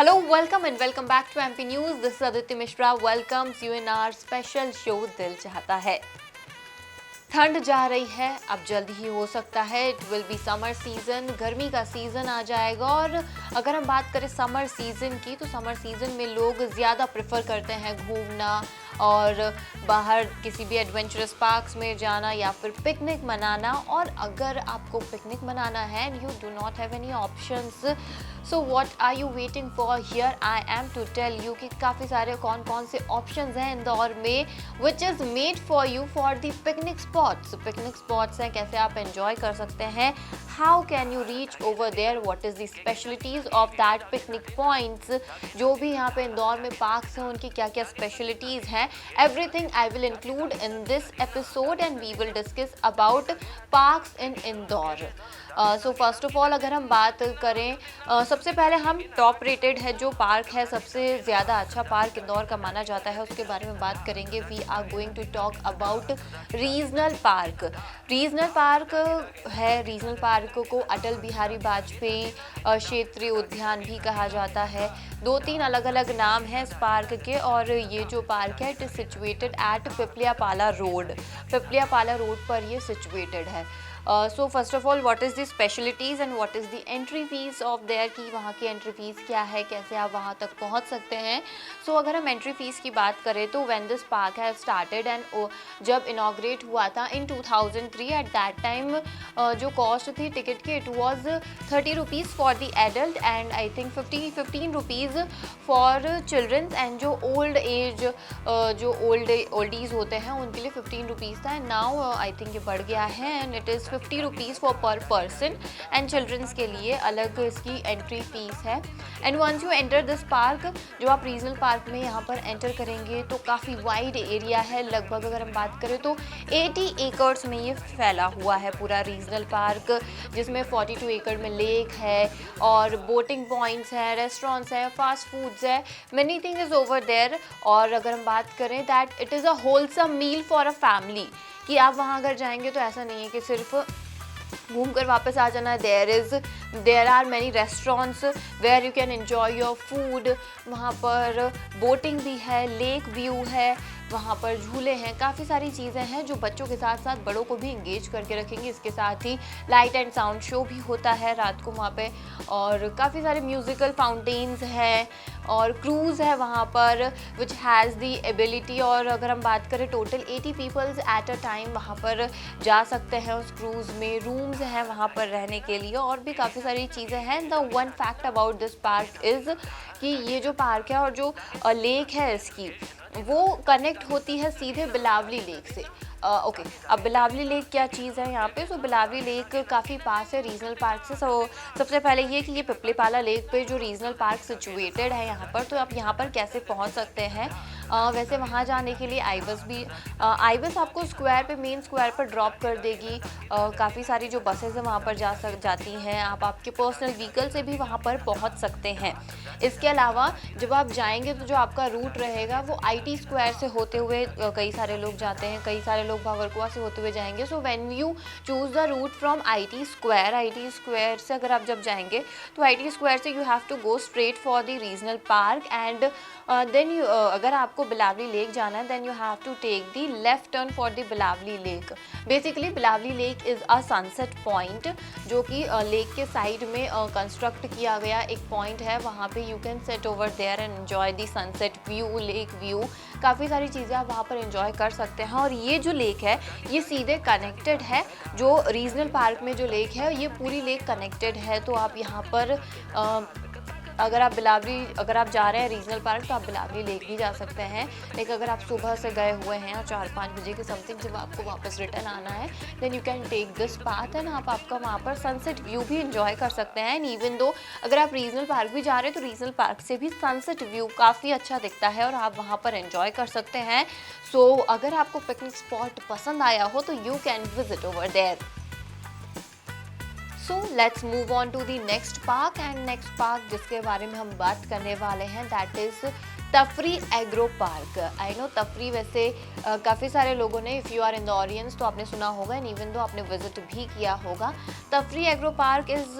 Hello, welcome and welcome back to MP News. This is Aditya Mishra welcomes you in our special show दिल चाहता है। ठंड जा रही है, अब जल्दी ही हो सकता है it will be summer season, गर्मी का सीजन आ जाएगा। और अगर हम बात करें समर सीजन की तो समर सीजन में लोग ज़्यादा प्रेफर करते हैं घूमना और बाहर किसी भी एडवेंचरस पार्क्स में जाना या फिर पिकनिक मनाना। और अगर आपको पिकनिक मनाना है and you do not have any options, so what are you waiting for? Here I am to tell you कि काफ़ी सारे कौन कौन से ऑप्शंस हैं इंदौर में which is made for you for the picnic spots. Picnic spots हैं, कैसे आप एंजॉय कर सकते हैं, how can you reach over there, what is the specialities of that picnic points. जो भी यहाँ पे इंदौर में पार्क्स हैं उनकी क्या क्या स्पेशलिटीज़ हैं, everything I will include in this episode and we will discuss about parks in Indore. So first of all अगर हम बात करें सबसे पहले हम टॉप रेटेड है जो पार्क है, सबसे ज़्यादा अच्छा पार्क इंदौर का माना जाता है, उसके बारे में बात करेंगे। We are going to talk about regional park. Regional park है, रीजनल पार्क को अटल बिहारी वाजपेयी क्षेत्रीय उद्यान भी कहा जाता है। 2-3 अलग अलग नाम हैं इस पार्क के। और ये जो पार्क है it is situated at Pipliyapala road, Pipliyapala road पर ये सिचुएटेड है। So first of all what is the specialities and what is the entry fees of there, कि वहाँ की एंट्री फीस क्या है, कैसे आप वहाँ तक पहुँच सकते हैं। सो अगर हम एंट्री फीस की बात करें तो when this park has started and जब इनॉग्रेट हुआ था इन 2003, एट दैट टाइम जो कॉस्ट थी टिकट की it was 30 rupees for the adult and I think 15 rupees for childrens. And जो ओल्ड एज जो ओल्डीज़ होते हैं उनके लिए 15 रुपीज़ था। एंड नाउ आई थिंक ये बढ़ गया है and it is 50 rupees for per person and childrens के लिए अलग इसकी एंट्री फीस है। And once you enter this park, जो आप रीजनल पार्क में यहाँ पर एंटर करेंगे तो काफ़ी वाइड एरिया है, लगभग अगर हम बात करें तो 80 एकड़्स में ये फैला हुआ है पूरा रीजनल पार्क, जिसमें 42 एकड़ में लेक है और बोटिंग पॉइंट्स हैं, रेस्टोरेंट्स हैं, फास्ट फूड्स है, many thing is over there. और अगर हम बात करें that it is a wholesome meal for a family, कि आप वहाँ अगर जाएंगे तो ऐसा नहीं है कि सिर्फ घूम कर वापस आ जाना है। There are many restaurants where you can enjoy your food. वहाँ पर बोटिंग भी है, लेक व्यू है, वहाँ पर झूले हैं, काफ़ी सारी चीज़ें हैं जो बच्चों के साथ साथ बड़ों को भी इंगेज करके रखेंगे। इसके साथ ही लाइट एंड साउंड शो भी होता है रात को वहाँ पे, और काफ़ी सारे म्यूज़िकल फाउंटेन्स हैं और क्रूज़ है वहाँ पर विच हैज़ दी एबिलिटी। और अगर हम बात करें total 80 peoples at a time वहाँ पर जा सकते हैं उस क्रूज़ में, रूम्स हैं वहाँ पर रहने के लिए और भी काफ़ी सारी चीज़ें हैं। The one fact about this park is कि ये जो पार्क है और जो लेक है इसकी वो कनेक्ट होती है सीधे बिलावली लेक से। ओके, अब बिलावली लेक क्या चीज़ है यहाँ पे? सो बिलावली लेक काफ़ी पास है रीजनल पार्क से। सो सबसे पहले ये कि ये पिपलीपाला लेक पे जो रीजनल पार्क सिचुएटेड है यहाँ पर, तो आप यहाँ पर कैसे पहुँच सकते हैं? वैसे वहाँ जाने के लिए आई बस आपको स्क्वायर पे, मेन स्क्वायर पर ड्रॉप कर देगी। काफ़ी सारी जो बसेज हैं वहाँ पर जाती हैं, आप आपके पर्सनल व्हीकल से भी वहाँ पर पहुँच सकते हैं। इसके अलावा जब आप जाएंगे तो जो आपका रूट रहेगा वो IT स्क्वायर से होते हुए कई सारे लोग जाते हैं, कई सारे लोग भावरकुआ से होते हुए जाएंगे। So when you choose the route from IT square से अगर आप जब जाएंगे तो IT स्क्वायर से you have to go straight for the regional park and then you अगर आपको बिलावली लेक जाना है then you have to take the left turn for the Bilawali lake. Basically Bilawali lake is a sunset point जो कि lake के side में construct किया गया एक पॉइंट है। वहाँ पे you can set over there and enjoy the sunset view, lake view, काफ़ी सारी चीज़ें आप वहाँ पर एंजॉय कर सकते हैं। और ये जो लेक है ये सीधे कनेक्टेड है, जो रीजनल पार्क में जो लेक है ये पूरी लेक कनेक्टेड है। तो आप यहाँ पर अगर आप जा रहे हैं रीजनल पार्क तो आप बिलावली लेक भी जा सकते हैं। लेकिन अगर आप सुबह से गए हुए हैं और 4-5 बजे के समथिंग जब आपको वापस रिटर्न आना है then you can take this path and आपका वहाँ पर सनसेट व्यू भी एंजॉय कर सकते हैं। एंड इवन दो अगर आप रीजनल पार्क भी जा रहे हैं तो रीजनल पार्क से भी सनसेट व्यू काफ़ी अच्छा दिखता है और आप वहाँ पर एंजॉय कर सकते हैं। सो अगर आपको पिकनिक स्पॉट पसंद आया हो तो you can visit over there. So let's move on to the next park and next park जिसके बारे में हम बात करने वाले हैं that is Tafri agro park. I know Tafri वैसे काफ़ी सारे लोगों ने, इफ़ यू आर इंदौरियंस तो आपने सुना होगा एंड इवन दो आपने विजिट भी किया होगा। तफरी एग्रो पार्क इज़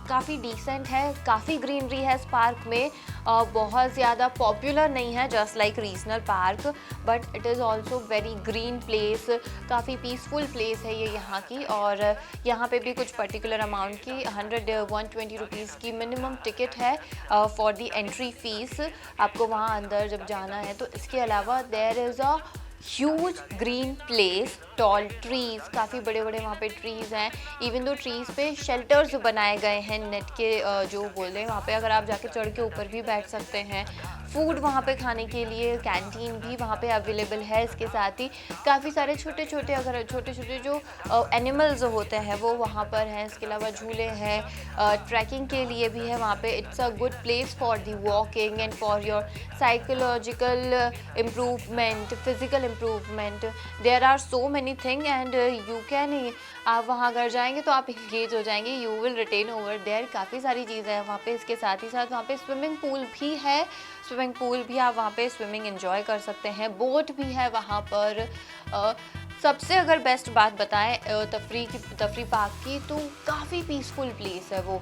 काफ़ी डिसेंट है, काफ़ी ग्रीनरी है इस पार्क में। बहुत ज़्यादा पॉपुलर नहीं है just like regional park, but it is also very green place, काफ़ी पीसफुल प्लेस है ये यहाँ की। और यहाँ पे भी कुछ पर्टिकुलर अमाउंट की 120 रुपीज़ की मिनिमम टिकट है फॉर द एंट्री फीस, आपको वहाँ अंदर जब जाना है तो। इसके अलावा there is a huge green place, tall trees, काफ़ी बड़े बड़े वहाँ पे ट्रीज़ हैं। इवन दो ट्रीज़ पे शेल्टर्स बनाए गए हैं नेट के, जो बोल रहे हैं वहाँ पे अगर आप जाके चढ़ के ऊपर भी बैठ सकते हैं। फूड वहाँ पे खाने के लिए कैंटीन भी वहाँ पे अवेलेबल है। इसके साथ ही काफ़ी सारे छोटे छोटे जो एनिमल्स होते हैं वो वहाँ पर हैं। इसके अलावा झूले हैं, ट्रैकिंग के लिए भी है वहाँ पे। It's a good place for the walking and for your psychological improvement, physical improvement. There are so many thing and you can, आप वहाँ अगर जाएंगे तो आप इंगेज हो जाएंगे, you will retain over there. काफ़ी सारी चीज़ें हैं वहाँ पे। इसके साथ ही साथ वहाँ पे स्विमिंग पूल भी है, स्विमिंग पूल भी आप वहाँ पे स्विमिंग एंजॉय कर सकते हैं। बोट भी है वहाँ पर। सबसे अगर बेस्ट बात बताएं तफरी पार्क की, तो काफ़ी पीसफुल प्लेस है वो।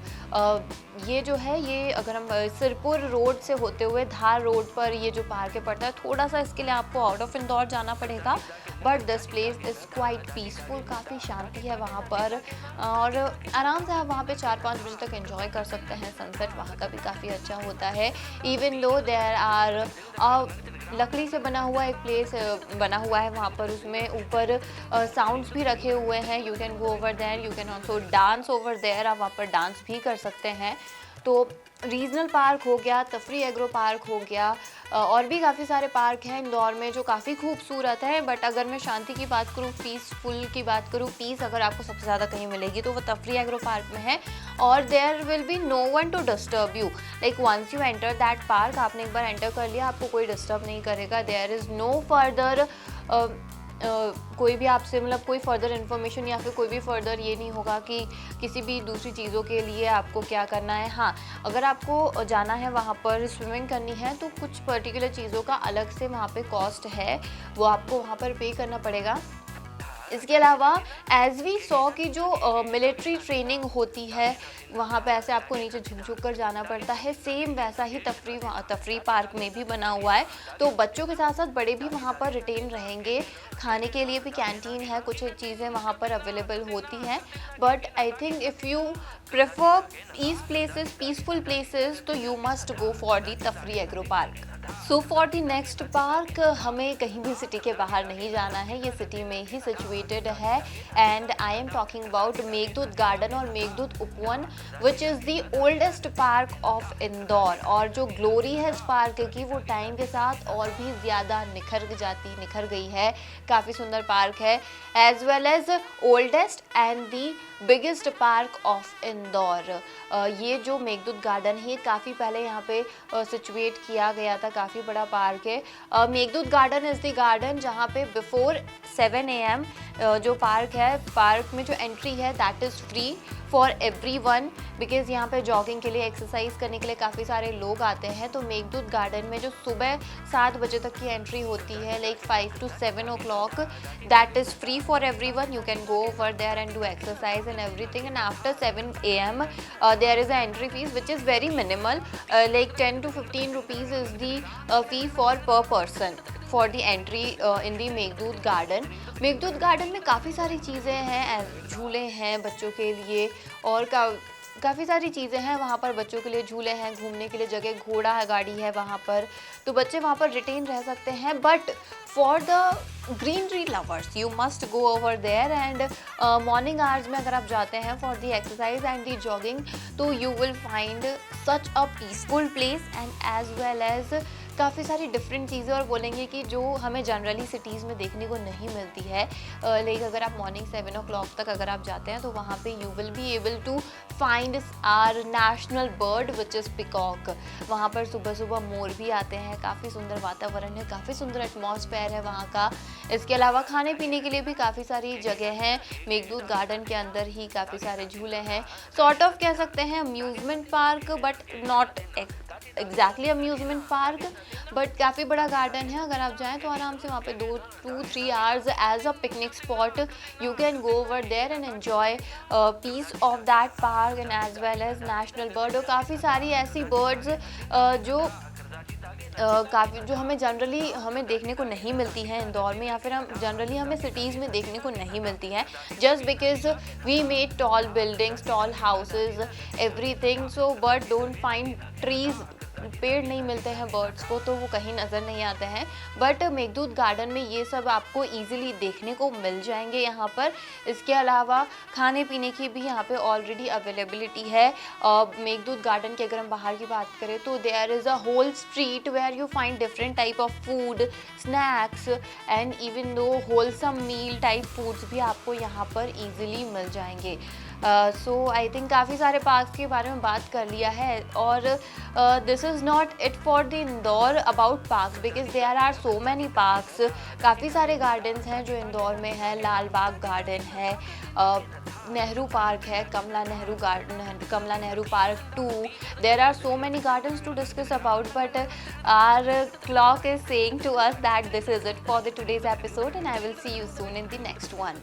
ये जो है, ये अगर हम सिरपुर रोड से होते हुए धार रोड पर ये जो पार्क है पड़ता है, थोड़ा सा इसके लिए आपको आउट ऑफ इंदौर जाना पड़ेगा, but this place is quite peaceful, काफ़ी शांति है वहाँ पर। और आराम से आप वहाँ पे 4-5 बजे तक एंजॉय कर सकते हैं। सनसेट वहाँ का भी काफ़ी अच्छा होता है। इवन दो देयर आर लकड़ी से बना हुआ एक प्लेस बना हुआ है वहाँ पर, उसमें ऊपर साउंड्स भी रखे हुए हैं। You can go over there, you can also dance over there, आप वहाँ पर डांस भी कर सकते हैं। तो रीजनल पार्क हो गया, तफरी एग्रो पार्क हो गया, और भी काफ़ी सारे पार्क हैं इंदौर में जो काफ़ी खूबसूरत है। बट अगर मैं शांति की बात करूँ, पीसफुल की बात करूँ, पीस अगर आपको सबसे ज़्यादा कहीं मिलेगी तो वो तफरी एग्रो पार्क में है। और there will be no one to disturb you, like once you enter that park, आपने एक बार एंटर कर लिया, आपको कोई डिस्टर्ब नहीं करेगा। देयर इज़ नो फर्दर कोई भी आपसे मतलब कोई फर्दर इन्फॉर्मेशन या फिर कोई भी फर्दर ये नहीं होगा कि किसी भी दूसरी चीज़ों के लिए आपको क्या करना है। हाँ, अगर आपको जाना है वहाँ पर स्विमिंग करनी है तो कुछ पर्टिकुलर चीज़ों का अलग से वहाँ पे कॉस्ट है, वो आपको वहाँ पर पे करना पड़ेगा। इसके अलावा एज वी सॉ की जो मिलिट्री ट्रेनिंग होती है वहाँ पे ऐसे आपको नीचे झुक कर जाना पड़ता है, सेम वैसा ही तफरी पार्क में भी बना हुआ है। तो बच्चों के साथ साथ बड़े भी वहाँ पर रिटेन रहेंगे। खाने के लिए भी कैंटीन है, कुछ चीज़ें वहाँ पर अवेलेबल होती हैं। But I think if you prefer peaceful places तो you must go for the Tafri agro park. So for the next park हमें कहीं भी सिटी के बाहर नहीं जाना है, ये सिटी में ही सिचुएटेड है। And I am talking about Meghdoot garden और मेघदूत उपवन, which is the oldest park of Indore. और जो ग्लोरी है इस पार्क की वो टाइम के साथ और भी ज़्यादा निखर गई है। काफ़ी सुंदर पार्क है, as well as oldest and the biggest park of Indore. ये जो मेघदूत गार्डन है काफ़ी पहले यहाँ पे सिचुएट किया गया था, काफ़ी बड़ा पार्क है। Meghdoot garden is the garden जहाँ पे बिफोर 7 AM जो पार्क है, पार्क में जो एंट्री है that is free for everyone, because यहाँ पे जॉगिंग के लिए, एक्सरसाइज करने के लिए काफ़ी सारे लोग आते हैं। तो मेघदूत गार्डन में जो सुबह 7 बजे तक की एंट्री होती है, like 5 to 7 o'clock, that is free for everyone. You can go over there and do exercise and everything. And after 7 AM there is a entry fees which is very minimal, like 10 to 15 rupees is the fee for per person for the entry in the Meghdoot garden. Meghdoot garden में काफ़ी सारी चीज़ें हैं, झूले हैं बच्चों के लिए, और काफ़ी सारी चीज़ें हैं वहाँ पर बच्चों के लिए। झूले हैं, घूमने के लिए जगह, घोड़ा है, गाड़ी है वहाँ पर, तो बच्चे वहाँ पर रिटेन रह सकते हैं। But for the greenery lovers you must go over there. And morning hours में अगर आप जाते हैं for the exercise and the jogging तो you will find such a peaceful place and as well as काफ़ी सारी डिफरेंट चीज़ें, और बोलेंगे कि जो हमें जनरली सिटीज़ में देखने को नहीं मिलती है। लाइक अगर आप मॉर्निंग 7 o'clock तक अगर आप जाते हैं तो वहाँ पे you will be able to find our national bird which is peacock. वहाँ पर सुबह सुबह मोर भी आते हैं, काफ़ी सुंदर वातावरण है, काफ़ी सुंदर एटमॉस्फेयर है वहाँ का। इसके अलावा खाने पीने के लिए भी काफ़ी सारी जगह हैं। मेघदूत गार्डन के अंदर ही काफ़ी सारे झूले हैं, सॉर्ट ऑफ कह सकते हैं amusement park, but not exactly amusement park, but काफ़ी बड़ा गार्डन है। अगर आप जाएँ तो आराम से वहाँ पे 2-3 hours as a picnic spot you can go over there and enjoy peace of that park and as well as national bird. और काफ़ी सारी ऐसी बर्ड्स जो काफ़ी जो हमें जनरली हमें देखने को नहीं मिलती हैं इंदौर में, या फिर हम जनरली हमें सिटीज़ में देखने को नहीं मिलती हैं, just because we made tall buildings, tall houses, everything. So bird don't find trees, पेड़ नहीं मिलते हैं बर्ड्स को, तो वो कहीं नज़र नहीं आते हैं। बट मेघदूत गार्डन में ये सब आपको इजीली देखने को मिल जाएंगे यहाँ पर। इसके अलावा खाने पीने की भी यहाँ पे ऑलरेडी अवेलेबिलिटी है। मेघदूत गार्डन की अगर हम बाहर की बात करें तो there is a whole street where you find different type of food, snacks and even though wholesome meal type foods भी आपको यहाँ पर ईजिली मिल जाएंगे। सो आई थिंक काफ़ी सारे पार्क्स के बारे में बात कर लिया है, और this is not it for the Indore about parks, because there are so many parks. काफ़ी सारे गार्डन्स हैं जो इंदौर में है। लाल बाग गार्डन है, नेहरू पार्क है, Kamla Nehru park 2। There are so many gardens to discuss about, but are clock is saying to us that this is it for the today's episode, and I will see you soon in the next one.